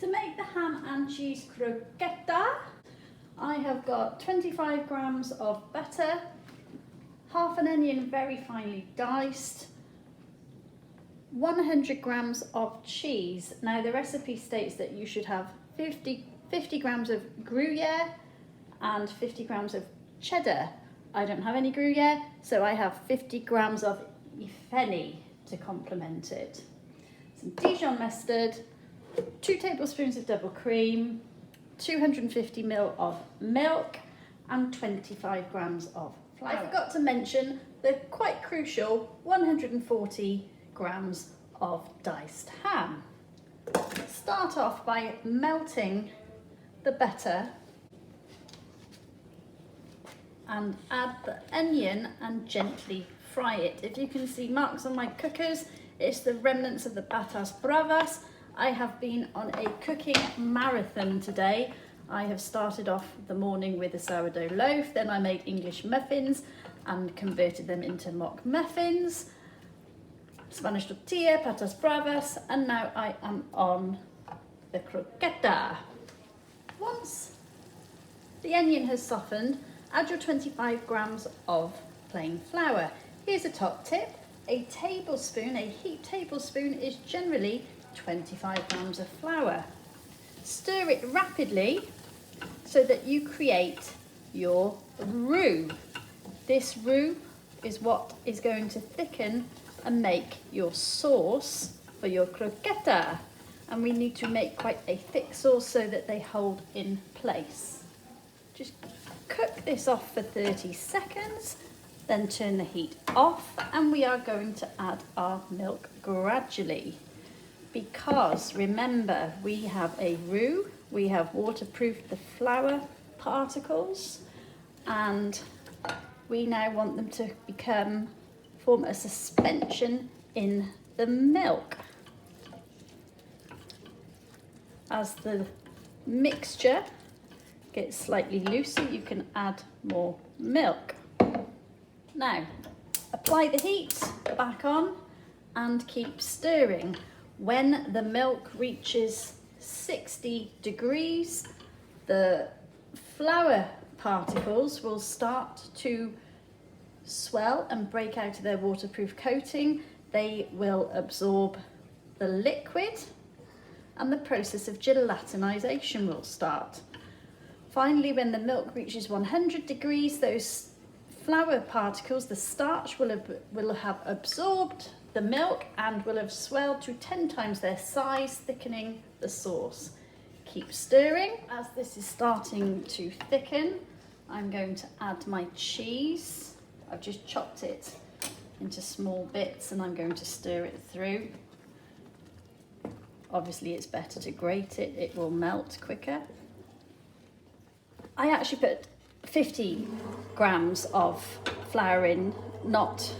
To make the ham and cheese croqueta, I have got 25 grams of butter, half an onion very finely diced, 100 grams of cheese. Now the recipe states that you should have 50 grams of Gruyere and 50 grams of cheddar. I don't have any Gruyere, so I have 50 grams of Ifeni to complement it. Some Dijon mustard, 2 tablespoons of double cream, 250 ml of milk and 25 grams of flour. I forgot to mention the quite crucial 140 grams of diced ham. Start off by melting the butter and add the onion and gently fry it. If you can see marks on my cookers, it's the remnants of the patas bravas. I have been on a cooking marathon today. I have started off the morning with a sourdough loaf, then I made English muffins and converted them into mock muffins, Spanish tortilla, patas bravas, and now I am on the croqueta. Once the onion has softened, add your 25 grams of plain flour. Here's a top tip, a heaped tablespoon is generally 25 grams of flour. Stir it rapidly so that you create your roux. This roux is what is going to thicken and make your sauce for your croqueta. And we need to make quite a thick sauce so that they hold in place. Just cook this off for 30 seconds, then turn the heat off, and we are going to add our milk gradually. Because remember, we have a roux, we have waterproofed the flour particles, and we now want them to form a suspension in the milk. As the mixture gets slightly looser, you can add more milk. Now, apply the heat back on and keep stirring. When the milk reaches 60 degrees, the flour particles will start to swell and break out of their waterproof coating. They will absorb the liquid and the process of gelatinization will start. Finally, when the milk reaches 100 degrees, those flour particles, the starch, will have absorbed the milk and will have swelled to 10 times their size, thickening the sauce. Keep stirring. As this is starting to thicken, I'm going to add my cheese. I've just chopped it into small bits and I'm going to stir it through. Obviously it's better to grate it, it will melt quicker. I actually put 50 grams of flour in, not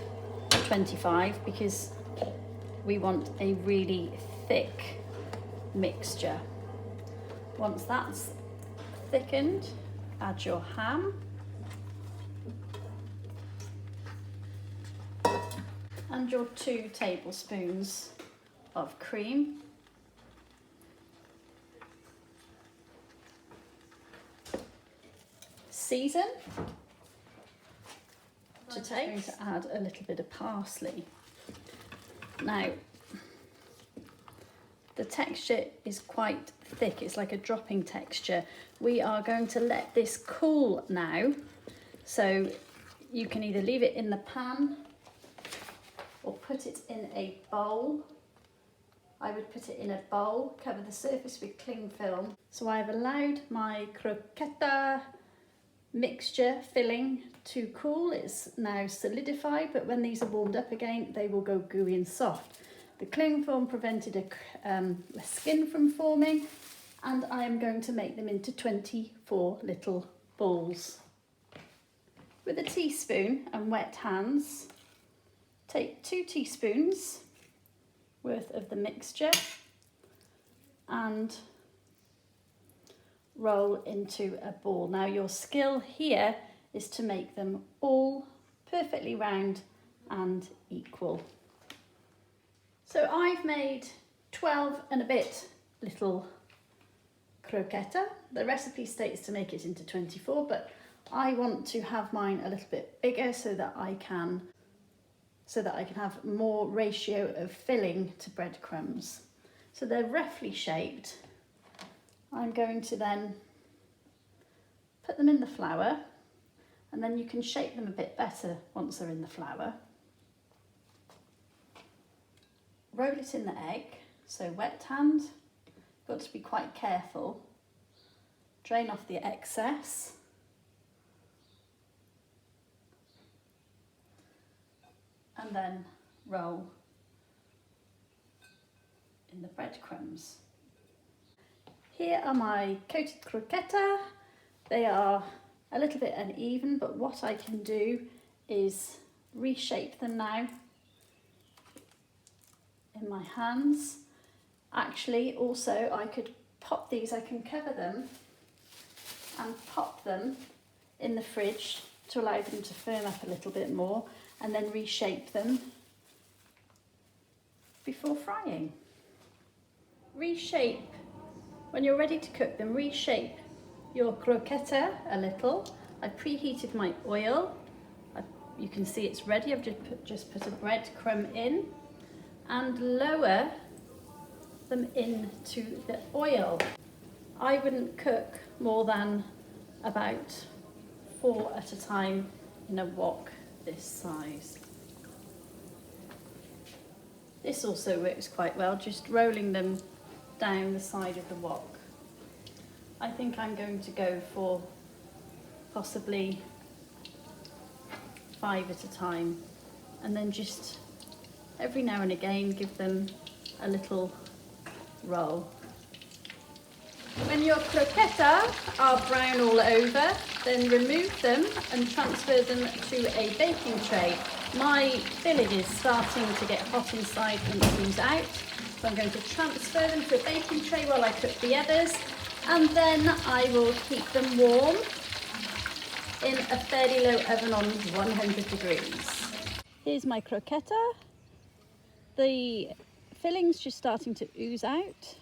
25, because we want a really thick mixture. Once that's thickened, add your ham and your 2 tablespoons of cream. Season. To taste. I'm going to add a little bit of parsley. Now, the texture is quite thick, it's like a dropping texture. We are going to let this cool now, so you can either leave it in the pan or put it in a bowl. I would put it in a bowl, cover the surface with cling film. So I've allowed my croqueta mixture filling to cool. It's now solidified, but when these are warmed up again, they will go gooey and soft. The cling film prevented a skin from forming, and I am going to make them into 24 little balls. With a teaspoon and wet hands, take 2 teaspoons worth of the mixture and roll into a ball. Now your skill here is to make them all perfectly round and equal. So I've made 12 and a bit little croqueta. The recipe states to make it into 24, but I want to have mine a little bit bigger so that I can have more ratio of filling to breadcrumbs. So they're roughly shaped. I'm going to then put them in the flour, and then you can shape them a bit better once they're in the flour. Roll it in the egg, so wet hand, got to be quite careful. Drain off the excess. And then roll in the breadcrumbs. Here are my coated croqueta. They are a little bit uneven, but what I can do is reshape them now in my hands. Actually, also I could pop these, I can cover them and pop them in the fridge to allow them to firm up a little bit more, and then reshape them before frying. Reshape, when you're ready to cook them, reshape your croqueta a little. I preheated my oil. You can see it's ready. I've just put a breadcrumb in and lower them into the oil. I wouldn't cook more than about 4 at a time in a wok this size. This also works quite well, just rolling them down the side of the wok. I think I'm going to go for possibly 5 at a time, and then just every now and again give them a little roll. When your croqueta are brown all over, then remove them and transfer them to a baking tray. My filling is starting to get hot inside and ooze out, so I'm going to transfer them to a baking tray while I cook the others, and then I will keep them warm in a fairly low oven on 100 degrees. Here's my croqueta. The filling's just starting to ooze out.